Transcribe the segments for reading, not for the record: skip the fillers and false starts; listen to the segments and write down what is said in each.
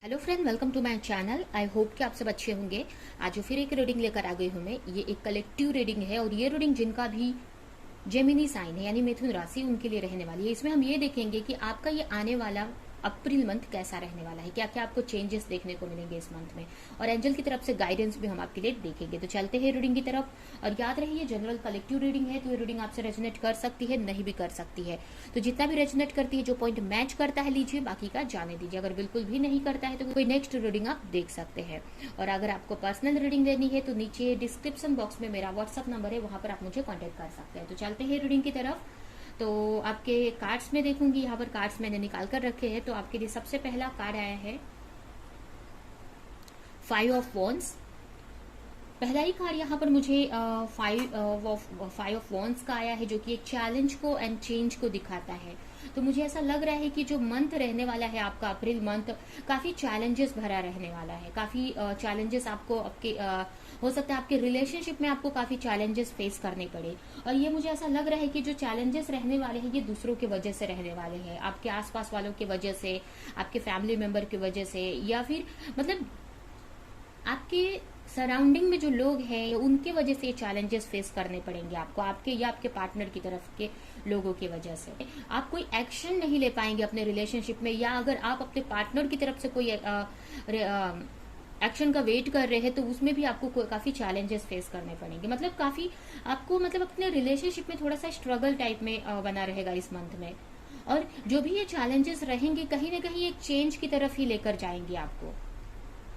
Hello friend, welcome to my channel. I hope कि आप सब अच्छे होंगे। आज जो फिर एक रीडिंग लेकर आ गई हूँ मैं। ये एक कलेक्टिव रीडिंग है और ये रीडिंग जिनका भी जेमिनी साइन है यानी मिथुन राशि, उनके लिए रहने वाली है। इसमें हम ये देखेंगे कि आपका ये आने वाला अप्रैल मंथ कैसा रहने वाला है, क्या क्या आपको चेंजेस देखने को मिलेंगे इस मंथ में, और एंजल की तरफ से गाइडेंस भी हम आपके लिए देखेंगे। तो चलते हैं रीडिंग की तरफ। और याद रही, ये जनरल कलेक्टिव रीडिंग है, तो ये रीडिंग आपसे रेजोनेट कर सकती है, नहीं भी कर सकती है। तो जितना भी रेजोनेट करती है, जो पॉइंट मैच करता है लीजिए, बाकी का जाने दीजिए। अगर बिल्कुल भी नहीं करता है तो कोई नेक्स्ट रीडिंग आप देख सकते हैं। और अगर आपको पर्सनल रीडिंग लेनी है तो नीचे डिस्क्रिप्शन बॉक्स में मेरा व्हाट्सअप नंबर है, वहां पर आप मुझे कॉन्टेक्ट कर सकते हैं। तो चलते हैं रीडिंग की तरफ। तो आपके कार्ड्स में देखूंगी, यहाँ पर कार्ड्स मैंने निकाल कर रखे हैं। तो आपके लिए सबसे पहला कार्ड आया है 5 ऑफ वॉन्ड्स। पहला ही कार्ड यहाँ पर मुझे 5 ऑफ वॉन्ड्स का आया है, जो कि एक चैलेंज को एंड चेंज को दिखाता है। तो मुझे ऐसा लग रहा है कि जो मंथ रहने वाला है आपका अप्रैल मंथ, काफी चैलेंजेस भरा रहने वाला है। काफी चैलेंजेस आपको आपके हो सकता है आपके रिलेशनशिप में आपको काफी चैलेंजेस फेस करने पड़े। और ये मुझे ऐसा लग रहा है कि जो चैलेंजेस रहने वाले हैं ये दूसरों की वजह से रहने वाले हैं, आपके आसपास वालों की वजह से, आपके फैमिली मेंबर की वजह से, या फिर मतलब आपके सराउंडिंग में जो लोग हैं उनके वजह से ये चैलेंजेस फेस करने पड़ेंगे आपको, आपके या आपके पार्टनर की तरफ के लोगों की वजह से। आप कोई एक्शन नहीं ले पाएंगे अपने रिलेशनशिप में, या अगर आप अपने पार्टनर की तरफ से कोई एक्शन का वेट कर रहे हैं तो उसमें भी आपको काफी चैलेंजेस फेस करने पड़ेंगे। मतलब काफी आपको मतलब अपने रिलेशनशिप में थोड़ा सा स्ट्रगल टाइप में बना रहेगा इस मंथ में। और जो भी ये चैलेंजेस रहेंगे कहीं ना कहीं एक चेंज की तरफ ही लेकर जाएंगे आपको,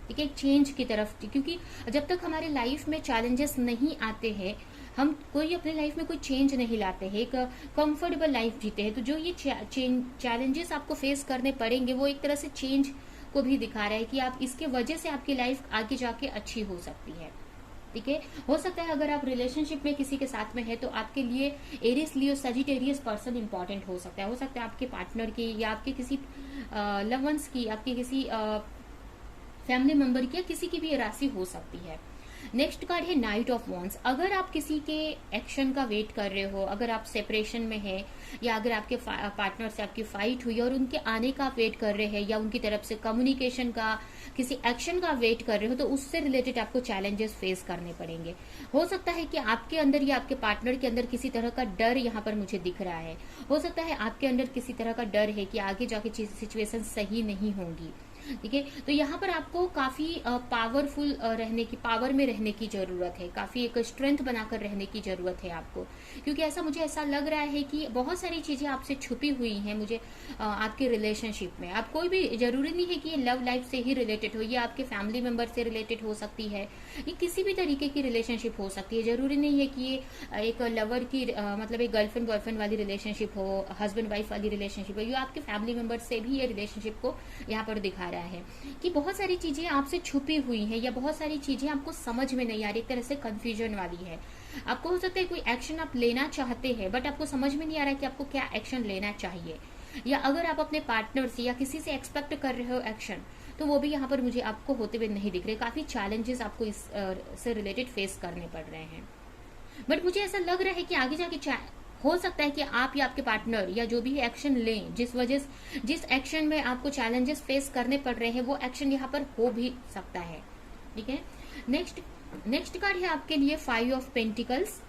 ठीक है, एक चेंज की तरफ। क्योंकि जब तक हमारे लाइफ में चैलेंजेस नहीं आते हैं, हम कोई अपने लाइफ में कोई चेंज नहीं लाते हैं, एक कंफर्टेबल लाइफ जीते हैं, तो जो ये चैलेंजेस आपको फेस करने पड़ेंगे वो एक तरह से चेंज को भी दिखा रहा है कि आप इसके वजह से आपकी लाइफ आगे जाके अच्छी हो सकती है। ठीक है, हो सकता है अगर आप रिलेशनशिप में किसी के साथ में है तो आपके लिए Aries Leo Sagittarius person important हो सकता है। हो सकता है आपके पार्टनर की या आपके किसी लव वंस की, आपके किसी फैमिली मेंबर की, या किसी की भी ये राशि हो सकती है। नेक्स्ट कार्ड है नाइट ऑफ वॉन्ड्स। अगर आप किसी के एक्शन का वेट कर रहे हो, अगर आप सेपरेशन में है, या अगर आपके पार्टनर से आपकी फाइट हुई और उनके आने का आप वेट कर रहे हैं, या उनकी तरफ से कम्युनिकेशन का किसी एक्शन का वेट कर रहे हो, तो उससे रिलेटेड आपको चैलेंजेस फेस करने पड़ेंगे। हो सकता है कि आपके अंदर या आपके पार्टनर के अंदर किसी तरह का डर यहाँ पर मुझे दिख रहा है। हो सकता है आपके अंदर किसी तरह का डर है कि आगे जाके सिचुएशन सही नहीं होंगी। ठीक है, तो यहाँ पर आपको काफी पावरफुल रहने की, पावर में रहने की जरूरत है, काफी एक स्ट्रेंथ बनाकर रहने की जरूरत है आपको। क्योंकि मुझे ऐसा लग रहा है कि बहुत सारी चीजें आपसे छुपी हुई हैं मुझे आपके रिलेशनशिप में। आप कोई भी, जरूरी नहीं है कि ये लव लाइफ से ही रिलेटेड हो, ये आपके फैमिली मेंबर से रिलेटेड हो सकती है, ये किसी भी तरीके की रिलेशनशिप हो सकती है। जरूरी नहीं है कि ये एक लवर की मतलब एक गर्लफ्रेंड बॉयफ्रेंड वाली रिलेशनशिप हो, हस्बैंड वाइफ वाली रिलेशनशिप हो, ये आपके फैमिली मेंबर से भी ये रिलेशनशिप को यहाँ पर दिखा रहा है कि बहुत सारी चीजें आपसे छुपी हुई हैं, या बहुत सारी चीजें आपको समझ में नहीं आ रही, एक तरह से कंफ्यूजन वाली है। आपको हो सकता है कोई एक्शन आप लेना चाहते हैं बट आपको समझ में नहीं आ रहा कि आपको क्या एक्शन लेना चाहिए, या अगर आप अपने पार्टनर से या किसी से एक्सपेक्ट कर रहे हो एक्शन, तो वो भी यहाँ पर मुझे आपको होते हुए नहीं दिख रहे। काफी चैलेंजेस आपको इस से रिलेटेड फेस करने पड़ रहे हैं। बट मुझे ऐसा लग रहा है कि आगे जाके हो सकता है कि आप या आपके पार्टनर या जो भी एक्शन लें, जिस एक्शन में आपको चैलेंजेस फेस करने पड़ रहे हैं, वो एक्शन यहाँ पर हो भी सकता है। ठीक है, नेक्स्ट कार्ड है आपके लिए 5 of pentacles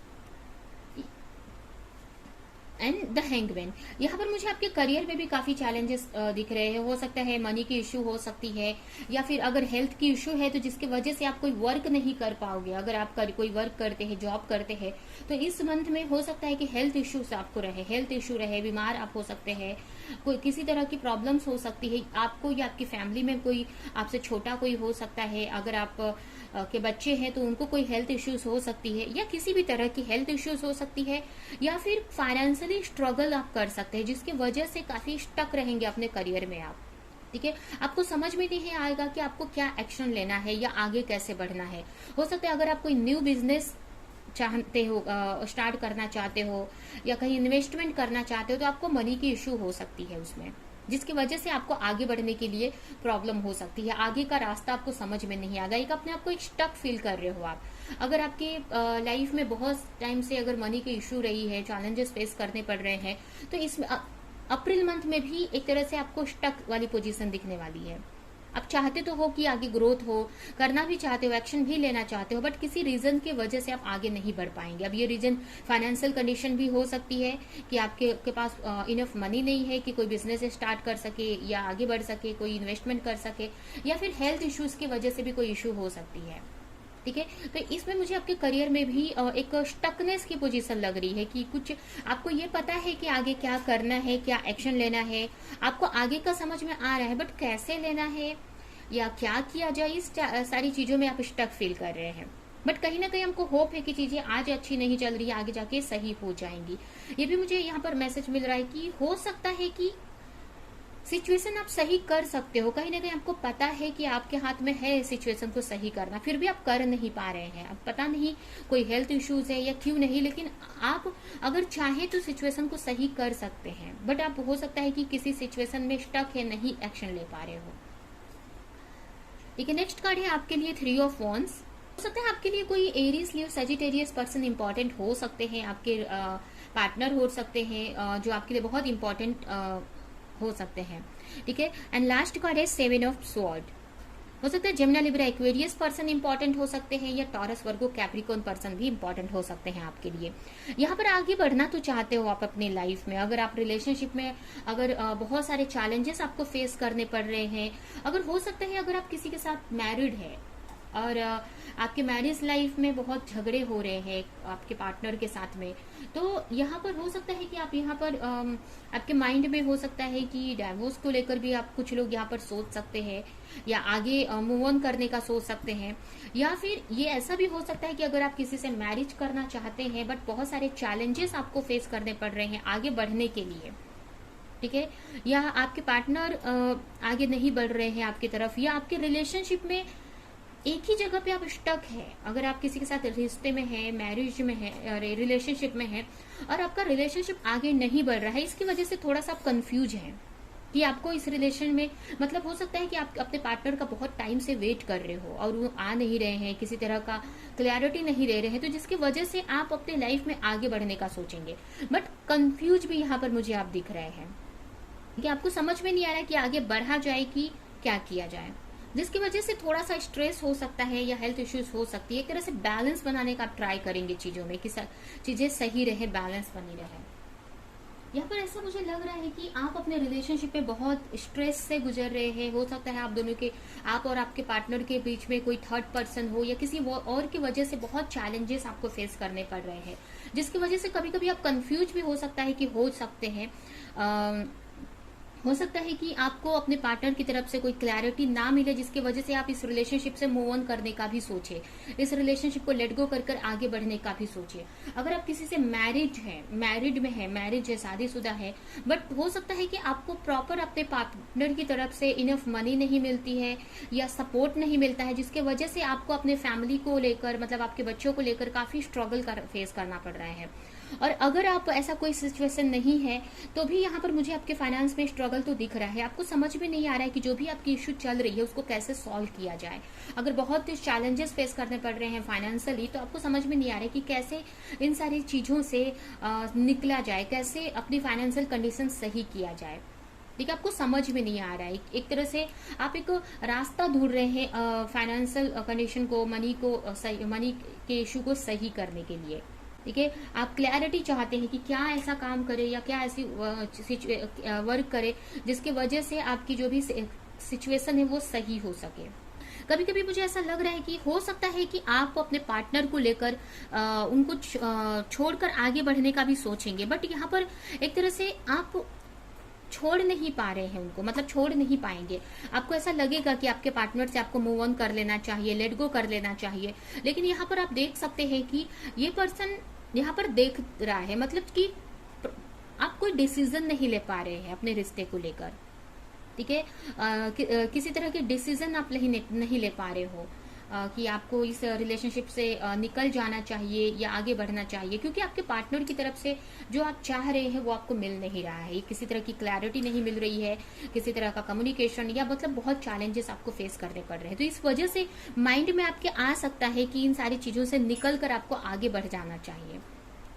and the hangman. यहाँ पर मुझे आपके करियर में भी काफी चैलेंजेस दिख रहे हैं। हो सकता है मनी की इशू हो सकती है, या फिर अगर हेल्थ की इशू है तो जिसकी वजह से आप कोई वर्क नहीं कर पाओगे। अगर आप कोई वर्क करते हैं, जॉब करते हैं, तो इस मंथ में हो सकता है कि हेल्थ इश्यूज आपको रहे, हेल्थ इशू रहे, बीमार आप हो सकते हैं, कोई किसी तरह की प्रॉब्लम्स हो सकती है आपको, या आपकी फैमिली में कोई आपसे छोटा कोई हो सकता है। अगर आप के बच्चे हैं तो उनको कोई हेल्थ इश्यूज हो सकती है, या किसी भी तरह की हेल्थ इश्यूज हो सकती है, या फिर फाइनेंशियली स्ट्रगल आप कर सकते हैं जिसकी वजह से काफी स्टक रहेंगे अपने करियर में आप। ठीक है, आपको समझ में नहीं आएगा कि आपको क्या एक्शन लेना है या आगे कैसे बढ़ना है। हो सकता है अगर आप कोई न्यू बिजनेस चाहते हो, स्टार्ट करना चाहते हो, या कहीं इन्वेस्टमेंट करना चाहते हो, तो आपको मनी की इशू हो सकती है उसमें, जिसकी वजह से आपको आगे बढ़ने के लिए प्रॉब्लम हो सकती है। आगे का रास्ता आपको समझ में नहीं आएगा, एक अपने आप को एक स्टक फील कर रहे हो आप। अगर आपके लाइफ में बहुत टाइम से अगर मनी की इशू रही है, चैलेंजेस फेस करने पड़ रहे हैं, तो इसमें अप्रैल मंथ में भी एक तरह से आपको स्टक वाली पोजीशन दिखने वाली है। आप चाहते तो हो कि आगे ग्रोथ हो, करना भी चाहते हो, एक्शन भी लेना चाहते हो, बट किसी रीजन की वजह से आप आगे नहीं बढ़ पाएंगे। अब ये रीजन फाइनेंशियल कंडीशन भी हो सकती है कि आपके पास इनफ मनी नहीं है कि कोई बिजनेस स्टार्ट कर सके या आगे बढ़ सके, कोई इन्वेस्टमेंट कर सके, या फिर हेल्थ इश्यूज की वजह से भी कोई इशू हो सकती है। ठीक है, तो इसमें मुझे आपके करियर में भी एक स्टकनेस की पोजीशन लग रही है कि कुछ आपको ये पता है कि आगे क्या करना है, क्या एक्शन लेना है, आपको आगे का समझ में आ रहा है, बट कैसे लेना है या क्या किया जाए, इस सारी चीजों में आप स्टक फील कर रहे हैं। बट कहीं ना कहीं हमको होप है कि चीजें आज अच्छी नहीं चल रही है, आगे जाके सही हो जाएंगी। ये भी मुझे यहाँ पर मैसेज मिल रहा है कि हो सकता है कि सिचुएशन आप सही कर सकते हो, कहीं ना कहीं आपको पता है कि आपके हाथ में है सिचुएशन को सही करना, फिर भी आप कर नहीं पा रहे हैं। अब पता नहीं कोई हेल्थ इश्यूज है या क्यों नहीं, लेकिन आप अगर चाहें तो सिचुएशन को सही कर सकते हैं, बट आप हो सकता है कि किसी सिचुएशन में स्टक है, नहीं एक्शन ले पा रहे हो। ठीक है, नेक्स्ट कार्ड है आपके लिए 3 ऑफ वॉन्ड्स। हो सकता है आपके लिए कोई एरीज, लियो, सजिटेरियस पर्सन इंपॉर्टेंट हो सकते हैं, आपके पार्टनर हो सकते हैं जो आपके लिए बहुत इंपॉर्टेंट हो सकते हैं। ठीक है, एंड लास्ट कार्ड है 7 ऑफ स्वॉर्ड। हो सकता है Gemini, Libra, Aquarius person important हो सकते हैं, या टॉरस, वर्गो, कैप्रिकॉर्न पर्सन भी इंपॉर्टेंट हो सकते हैं आपके लिए। यहाँ पर आगे बढ़ना तो चाहते हो आप अपनी लाइफ में, अगर आप रिलेशनशिप में अगर बहुत सारे चैलेंजेस आपको फेस करने पड़ रहे हैं, अगर हो सकता है अगर आप किसी के साथ मैरिड है और आपके मैरिज लाइफ में बहुत झगड़े हो रहे हैं आपके पार्टनर के साथ में, तो यहाँ पर हो सकता है कि आप यहाँ पर आपके माइंड में हो सकता है कि डाइवोर्स को लेकर भी आप कुछ लोग यहाँ पर सोच सकते हैं, या आगे मूव ऑन करने का सोच सकते हैं, या फिर ये ऐसा भी हो सकता है कि अगर आप किसी से मैरिज करना चाहते हैं बट बहुत सारे चैलेंजेस आपको फेस करने पड़ रहे हैं आगे बढ़ने के लिए। ठीक है, या आपके पार्टनर आगे नहीं बढ़ रहे हैं आपकी तरफ, या आपके रिलेशनशिप में एक ही जगह पे आप स्टक है। अगर आप किसी के साथ रिश्ते में है, मैरिज में है, रिलेशनशिप में है, और आपका रिलेशनशिप आगे नहीं बढ़ रहा है, इसकी वजह से थोड़ा सा आप कंफ्यूज हैं कि आपको इस रिलेशन में, मतलब हो सकता है कि आप अपने पार्टनर का बहुत टाइम से वेट कर रहे हो और वो आ नहीं रहे हैं, किसी तरह का क्लैरिटी नहीं दे रहे हैं, तो जिसकी वजह से आप अपने लाइफ में आगे बढ़ने का सोचेंगे, बट कंफ्यूज भी यहाँ पर मुझे आप दिख रहे हैं कि आपको समझ में नहीं आ रहा है कि आगे बढ़ा जाए कि क्या किया जाए, जिसकी वजह से थोड़ा सा स्ट्रेस हो सकता है या हेल्थ इश्यूज हो सकती है। एक तरह से बैलेंस बनाने का आप ट्राई करेंगे चीजों में कि चीजें सही रहे, बैलेंस बनी रहे। यहाँ पर ऐसा मुझे लग रहा है कि आप अपने रिलेशनशिप में बहुत स्ट्रेस से गुजर रहे हैं। हो सकता है आप दोनों के, आप और आपके पार्टनर के बीच में कोई थर्ड पर्सन हो, या किसी और की वजह से बहुत चैलेंजेस आपको फेस करने पड़ रहे हैं, जिसकी वजह से कभी कभी आप कंफ्यूज भी हो सकता है कि हो सकते हैं हो सकता है कि आपको अपने पार्टनर की तरफ से कोई क्लैरिटी ना मिले, जिसकी वजह से आप इस रिलेशनशिप से मूव ऑन करने का भी सोचे, इस रिलेशनशिप को लेट गो कर आगे बढ़ने का भी सोचे। अगर आप किसी से मैरिड में है, मैरिज है, शादीशुदा है, बट हो सकता है कि आपको प्रॉपर अपने पार्टनर की तरफ से इनफ मनी नहीं मिलती है या सपोर्ट नहीं मिलता है, जिसके वजह से आपको अपने फैमिली को लेकर, मतलब आपके बच्चों को लेकर काफी स्ट्रगल फेस करना पड़ रहा है। और अगर आप ऐसा कोई सिचुएशन नहीं है तो भी यहाँ पर मुझे आपके फाइनेंस में स्ट्रगल तो दिख रहा है। आपको समझ में नहीं आ रहा है कि जो भी आपकी इश्यू चल रही है उसको कैसे सॉल्व किया जाए। अगर बहुत चैलेंजेस फेस करने पड़ रहे हैं फाइनेंशियली, तो आपको समझ में नहीं आ रहा है कि कैसे इन सारी चीजों से निकला जाए, कैसे अपनी फाइनेंशियल कंडीशन सही किया जाए। ठीक है, आपको समझ में नहीं आ रहा है। एक तरह से आप एक रास्ता ढूंढ रहे हैं फाइनेंशियल कंडीशन को, मनी के इशू को सही करने के लिए। ठीक है, आप क्लैरिटी चाहते हैं कि क्या ऐसा काम करे या क्या ऐसी वर्क करे जिसके वजह से आपकी जो भी सिचुएशन है वो सही हो सके। कभी कभी मुझे ऐसा लग रहा है कि हो सकता है कि आप अपने पार्टनर को लेकर उनको छोड़कर आगे बढ़ने का भी सोचेंगे, बट यहाँ पर एक तरह से आप छोड़ नहीं पा रहे हैं उनको, मतलब छोड़ नहीं पाएंगे। आपको ऐसा लगेगा कि आपके पार्टनर से आपको मूव ऑन कर लेना चाहिए, लेट गो कर लेना चाहिए, लेकिन यहाँ पर आप देख सकते हैं कि ये पर्सन यहाँ पर देख रहा है, मतलब कि आप कोई डिसीजन नहीं ले पा रहे हैं अपने रिश्ते को लेकर। ठीक है, किसी तरह के डिसीजन आप नहीं ले पा रहे हो कि आपको इस रिलेशनशिप से निकल जाना चाहिए या आगे बढ़ना चाहिए, क्योंकि आपके पार्टनर की तरफ से जो आप चाह रहे हैं वो आपको मिल नहीं रहा है। किसी तरह की क्लैरिटी नहीं मिल रही है, किसी तरह का कम्युनिकेशन, या मतलब बहुत चैलेंजेस आपको फेस करने पड़ रहे हैं। तो इस वजह से माइंड में आपके आ सकता है कि इन सारी चीजों से निकल कर आपको आगे बढ़ जाना चाहिए।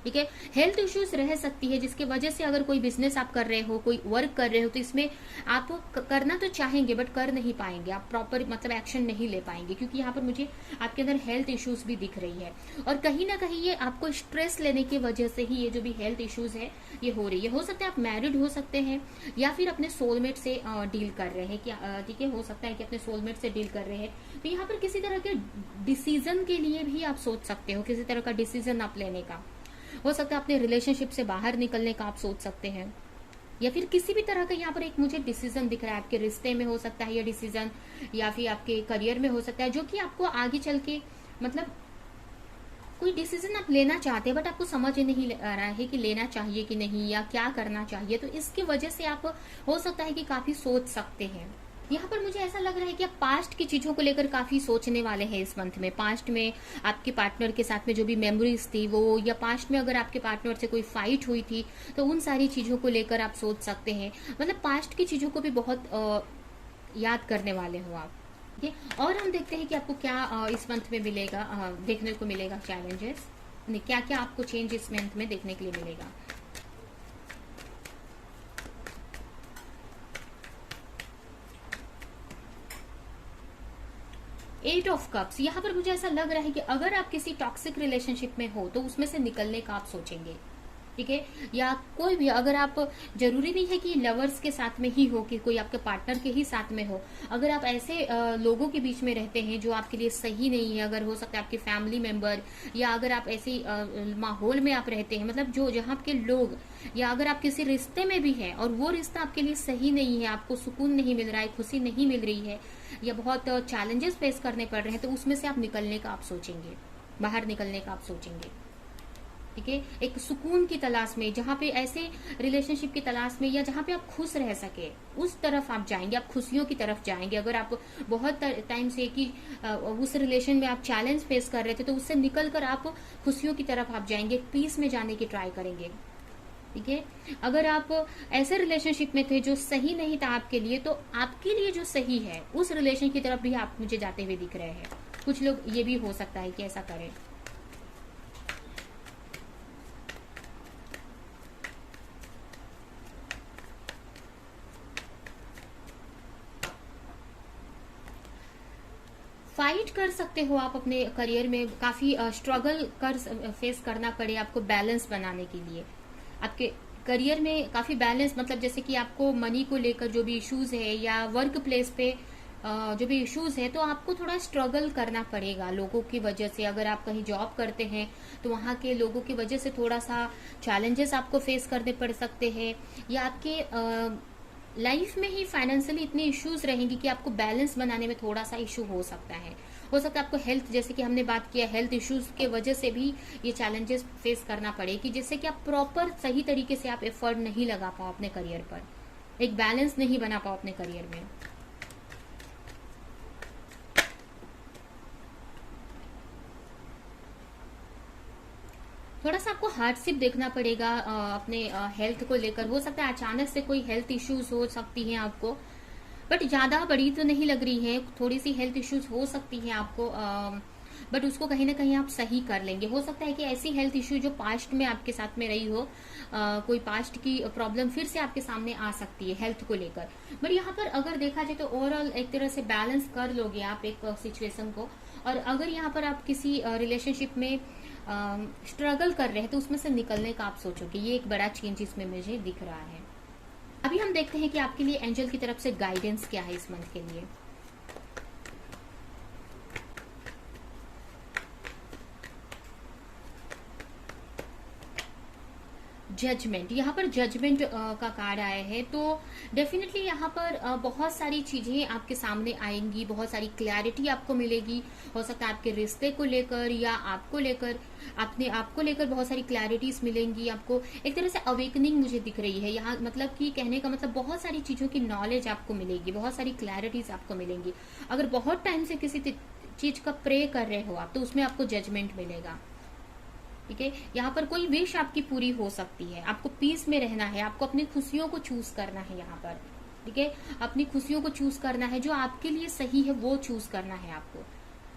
ठीक है। हेल्थ इश्यूज रह सकती है जिसकी वजह से अगर कोई बिजनेस आप कर रहे हो, कोई वर्क कर रहे हो, तो इसमें आप करना तो चाहेंगे बट कर नहीं पाएंगे, आप प्रॉपर मतलब एक्शन नहीं ले पाएंगे, क्योंकि यहाँ पर मुझे आपके अंदर हेल्थ इश्यूज भी दिख रही है। और कहीं ना कहीं ये आपको स्ट्रेस लेने की वजह से ही ये जो भी हेल्थ इश्यूज है ये हो रही है। हो सकता है आप मैरिड हो सकते हैं या फिर अपने सोलमेट से डील कर रहे हैं, क्या ठीक है, हो सकता है कि अपने सोलमेट से डील कर रहे हैं। तो यहाँ पर किसी तरह के डिसीजन के लिए भी आप सोच सकते हो, किसी तरह का डिसीजन आप लेने का हो सकता है, अपने रिलेशनशिप से बाहर निकलने का आप सोच सकते हैं, या फिर किसी भी तरह का यहाँ पर एक मुझे डिसीजन दिख रहा है। आपके रिश्ते में हो सकता है ये डिसीजन, या फिर आपके करियर में हो सकता है, जो कि आपको आगे चल के मतलब कोई डिसीजन आप लेना चाहते हैं बट आपको समझ नहीं आ रहा है कि लेना चाहिए कि नहीं या क्या करना चाहिए। तो इसकी वजह से आप हो सकता है कि काफी सोच सकते हैं। यहाँ पर मुझे ऐसा लग रहा है कि आप पास्ट की चीजों को लेकर काफी सोचने वाले हैं इस मंथ में। पास्ट में आपके पार्टनर के साथ में जो भी मेमोरीज थी वो, या पास्ट में अगर आपके पार्टनर से कोई फाइट हुई थी तो उन सारी चीजों को लेकर आप सोच सकते हैं। मतलब पास्ट की चीजों को भी बहुत याद करने वाले हो आप। ठीक है, और हम देखते हैं कि आपको क्या इस मंथ में मिलेगा, देखने को मिलेगा चैलेंजेस, क्या क्या आपको चेंज इस मंथ में देखने के लिए मिलेगा। एट ऑफ कप्स, यहाँ पर मुझे ऐसा लग रहा है कि अगर आप किसी टॉक्सिक रिलेशनशिप में हो तो उसमें से निकलने का आप सोचेंगे। ठीक है, या कोई भी, अगर आप, जरूरी नहीं है कि लवर्स के साथ में ही हो, कि कोई आपके पार्टनर के ही साथ में हो, अगर आप ऐसे लोगों के बीच में रहते हैं जो आपके लिए सही नहीं है, अगर हो सकता है आपके फैमिली मेंबर, या अगर आप ऐसे माहौल में आप रहते हैं, मतलब जो जहाँ के लोग, या अगर आप किसी रिश्ते में भी हैं और वो रिश्ता आपके लिए सही नहीं है, आपको सुकून नहीं मिल रहा है, खुशी नहीं मिल रही है, या बहुत चैलेंजेस फेस करने पड़ रहे हैं, तो उसमें से आप निकलने का आप सोचेंगे, बाहर निकलने का आप सोचेंगे। ठीक है, एक सुकून की तलाश में, जहाँ पे ऐसे रिलेशनशिप की तलाश में, या जहाँ पे आप खुश रह सके उस तरफ आप जाएंगे, आप खुशियों की तरफ जाएंगे। अगर आप बहुत टाइम से कि उस रिलेशन में आप चैलेंज फेस कर रहे थे तो उससे निकल कर आप खुशियों की तरफ आप जाएंगे, पीस में जाने की ट्राई करेंगे। ठीक है, अगर आप ऐसे रिलेशनशिप में थे जो सही नहीं था आपके लिए, तो आपके लिए जो सही है उस रिलेशन की तरफ भी आप मुझे जाते हुए दिख रहे हैं। कुछ लोग ये भी हो सकता है कि ऐसा करें। फाइट कर सकते हो आप अपने करियर में, काफी स्ट्रगल कर फेस करना पड़े आपको बैलेंस बनाने के लिए। आपके करियर में काफी बैलेंस, मतलब जैसे कि आपको मनी को लेकर जो भी इश्यूज है, या वर्क प्लेस पे जो भी इश्यूज है, तो आपको थोड़ा स्ट्रगल करना पड़ेगा लोगों की वजह से। अगर आप कहीं जॉब करते हैं तो वहाँ के लोगों की वजह से थोड़ा सा चैलेंजेस आपको फेस करने पड़ सकते हैं, या आपके लाइफ में ही फाइनेंशियली इतनी इश्यूज रहेंगी कि आपको बैलेंस बनाने में थोड़ा सा इशू हो सकता है। हो सकता है आपको हेल्थ, जैसे कि हमने बात किया, हेल्थ इश्यूज के वजह से भी ये चैलेंजेस फेस करना पड़े, कि जिससे कि आप प्रॉपर सही तरीके से आप एफर्ट नहीं लगा पाओ अपने करियर पर, एक बैलेंस नहीं बना पाओ अपने करियर में। थोड़ा सा आपको हार्डशिप देखना पड़ेगा अपने हेल्थ को लेकर। हो सकता है अचानक से कोई हेल्थ इश्यूज हो सकती हैं आपको, बट ज्यादा बड़ी तो नहीं लग रही है, थोड़ी सी हेल्थ इश्यूज हो सकती हैं आपको, बट उसको कहीं ना कहीं आप सही कर लेंगे। हो सकता है कि ऐसी हेल्थ इश्यू जो पास्ट में आपके साथ में रही हो, कोई पास्ट की प्रॉब्लम फिर से आपके सामने आ सकती है हेल्थ को लेकर। बट यहाँ पर अगर देखा जाए तो ओवरऑल एक तरह से बैलेंस कर लोगे आप एक सिचुएशन को। और अगर यहाँ पर आप किसी रिलेशनशिप में स्ट्रगल कर रहे हैं तो उसमें से निकलने का आप सोचोगे, ये एक बड़ा चेंज इसमें मुझे दिख रहा है। अभी हम देखते हैं कि आपके लिए एंजल की तरफ से गाइडेंस क्या है इस मंथ के लिए। जजमेंट, यहाँ पर जजमेंट का कार्ड आया है, तो डेफिनेटली यहाँ पर बहुत सारी चीजें आपके सामने आएंगी, बहुत सारी क्लैरिटी आपको मिलेगी। हो सकता है आपके रिश्ते को लेकर या आपको लेकर, अपने आपको लेकर बहुत सारी क्लैरिटीज मिलेंगी आपको। एक तरह से अवेकनिंग मुझे दिख रही है यहाँ, मतलब कि कहने का मतलब बहुत सारी चीजों की नॉलेज आपको मिलेगी, बहुत सारी क्लैरिटीज आपको मिलेंगी। अगर बहुत टाइम से किसी चीज का प्रे कर रहे हो आप तो उसमें आपको जजमेंट मिलेगा। ठीक है, यहाँ पर कोई विश आपकी पूरी हो सकती है। आपको पीस में रहना है, आपको अपनी खुशियों को चूज करना है यहाँ पर। ठीक है, अपनी खुशियों को चूज करना है, जो आपके लिए सही है वो चूज करना है आपको।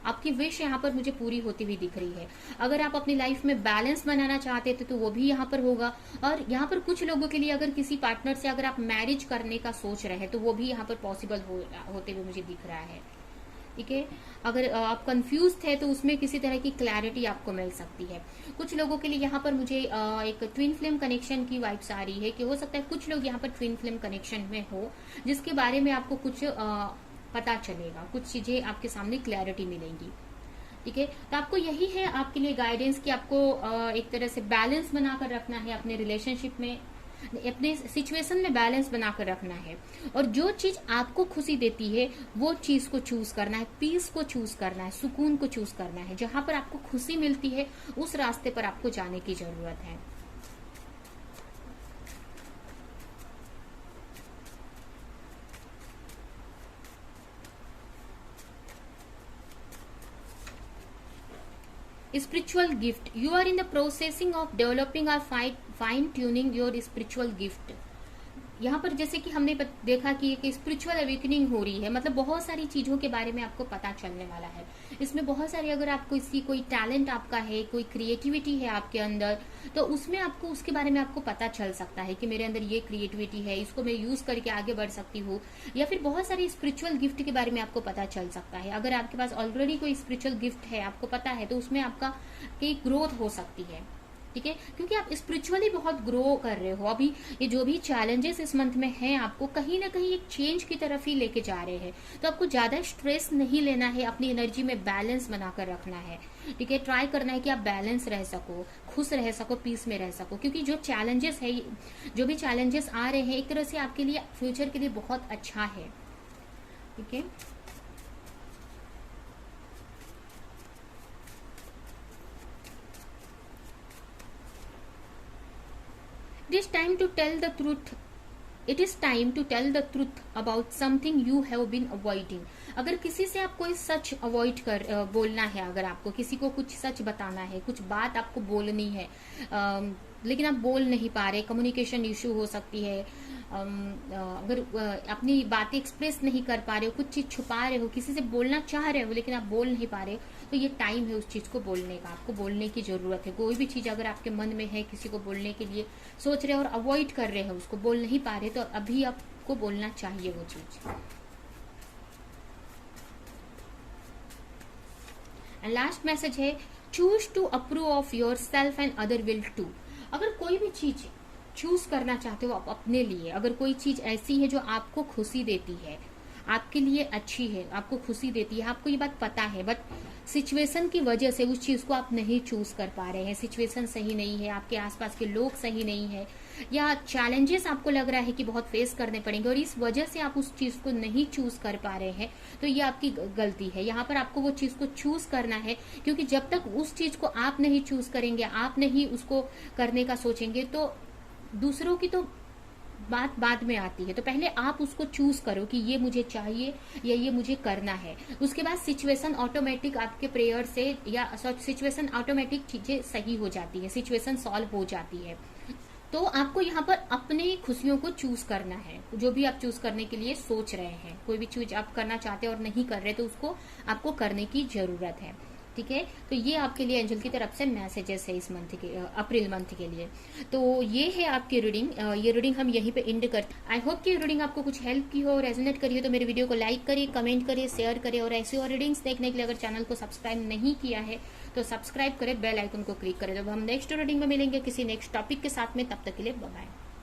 आपकी विश यहाँ पर मुझे पूरी होती हुई दिख रही है। अगर आप अपनी लाइफ में बैलेंस बनाना चाहते थे तो वो भी यहाँ पर होगा। और यहाँ पर कुछ लोगों के लिए अगर किसी पार्टनर से अगर आप मैरिज करने का सोच रहे हैं तो वो भी यहाँ पर पॉसिबल होते हुए मुझे दिख रहा है। ठीक है, अगर आप कंफ्यूज थे तो उसमें किसी तरह की क्लैरिटी आपको मिल सकती है। कुछ लोगों के लिए यहाँ पर मुझे एक ट्विन फ्लेम कनेक्शन की वाइब्स आ रही है कि हो सकता है कुछ लोग यहाँ पर ट्विन फ्लेम कनेक्शन में हो, जिसके बारे में आपको कुछ पता चलेगा, कुछ चीजें आपके सामने क्लैरिटी मिलेंगी। ठीक है, तो आपको यही है आपके लिए गाइडेंस कि आपको एक तरह से बैलेंस बनाकर रखना है अपने रिलेशनशिप में, अपने सिचुएशन में बैलेंस बनाकर रखना है। और जो चीज आपको खुशी देती है वो चीज को चूज करना है, पीस को चूज करना है, सुकून को चूज करना है। जहां पर आपको खुशी मिलती है उस रास्ते पर आपको जाने की जरूरत है। Spiritual gift. You are in the processing of developing or fine tuning your spiritual gift. यहाँ पर जैसे कि हमने देखा कि एक स्पिरिचुअल अवेकनिंग हो रही है, मतलब बहुत सारी चीजों के बारे में आपको पता चलने वाला है। इसमें बहुत सारी, अगर आपको इसकी कोई टैलेंट आपका है, कोई क्रिएटिविटी है आपके अंदर, तो उसमें आपको उसके बारे में आपको पता चल सकता है कि मेरे अंदर ये क्रिएटिविटी है, इसको मैं यूज करके आगे बढ़ सकती हूँ। या फिर बहुत सारी स्पिरिचुअल गिफ्ट के बारे में आपको पता चल सकता है। अगर आपके पास ऑलरेडी कोई स्पिरिचुअल गिफ्ट है, आपको पता है, तो उसमें आपका की ग्रोथ हो सकती है। ठीक है, क्योंकि आप स्पिरिचुअली बहुत ग्रो कर रहे हो। अभी ये जो भी चैलेंजेस इस मंथ में हैं, आपको कहीं ना कहीं एक चेंज की तरफ ही लेके जा रहे हैं। तो आपको ज्यादा स्ट्रेस नहीं लेना है, अपनी एनर्जी में बैलेंस बनाकर रखना है। ठीक है, ट्राई करना है कि आप बैलेंस रह सको, खुश रह सको, पीस में रह सको। क्योंकि जो चैलेंजेस है, जो भी चैलेंजेस आ रहे हैं, एक तरह से आपके लिए फ्यूचर के लिए बहुत अच्छा है। ठीक है, It is time to tell the truth. It is time to tell the truth about something you have been avoiding. अगर किसी से आप कोई सच अवॉइड कर बोलना है, अगर आपको किसी को कुछ सच बताना है, कुछ बात आपको बोलनी है, लेकिन आप बोल नहीं पा रहे, कम्युनिकेशन इश्यू हो सकती है, अगर अपनी बातें एक्सप्रेस नहीं कर पा रहे हो, कुछ चीज छुपा रहे हो, किसी से बोलना चाह रहे हो लेकिन आप बोल नहीं पा रहे, तो ये टाइम है उस चीज को बोलने का। आपको बोलने की जरूरत है। कोई भी चीज अगर आपके मन में है, किसी को बोलने के लिए सोच रहे हो और अवॉइड कर रहे हो, उसको बोल नहीं पा रहे, तो अभी आपको बोलना चाहिए वो चीज। एंड लास्ट मैसेज है, choose to approve of yourself and other will too. अगर कोई भी चीज चूज करना चाहते हो आप अपने लिए, अगर कोई चीज ऐसी है जो आपको खुशी देती है, आपके लिए अच्छी है, आपको खुशी देती है, आपको ये बात पता है, बट सिचुएशन की वजह से उस चीज को आप नहीं चूज कर पा रहे हैं, सिचुएशन सही नहीं है, आपके आसपास के लोग सही नहीं है, या चैलेंजेस आपको लग रहा है कि बहुत फेस करने पड़ेंगे और इस वजह से आप उस चीज को नहीं चूज कर पा रहे हैं, तो ये आपकी गलती है। यहाँ पर आपको वो चीज को चूज करना है, क्योंकि जब तक उस चीज को आप नहीं चूज करेंगे, आप नहीं उसको करने का सोचेंगे, तो दूसरों की तो बात बाद में आती है। तो पहले आप उसको चूज करो कि ये मुझे चाहिए या ये मुझे करना है। उसके बाद सिचुएशन ऑटोमेटिक आपके प्रेयर से या सिचुएशन ऑटोमेटिक चीजें सही हो जाती है, सिचुएशन सॉल्व हो जाती है। तो आपको यहाँ पर अपने खुशियों को चूज करना है। जो भी आप चूज करने के लिए सोच रहे हैं, कोई भी चीज आप करना चाहते हैं और नहीं कर रहे, तो उसको आपको करने की जरूरत है। ठीक है, तो ये आपके लिए एंजल की तरफ से मैसेजेस है इस मंथ के, अप्रैल मंथ के लिए। तो ये है आपकी रीडिंग। ये रीडिंग हम यहीं पे एंड करते हैं। आई होप कि रीडिंग आपको कुछ हेल्प की हो, रेजोनेट करी हो, तो मेरे वीडियो को लाइक करिए, कमेंट करिए, शेयर करिए, और ऐसी और रीडिंग्स देखने के लिए अगर चैनल को सब्सक्राइब नहीं किया है तो सब्सक्राइब करें, बेल आइकन को क्लिक करें। जब हम नेक्स्ट रीडिंग में मिलेंगे किसी नेक्स्ट टॉपिक के साथ में, तब तक के लिए बाय बाय।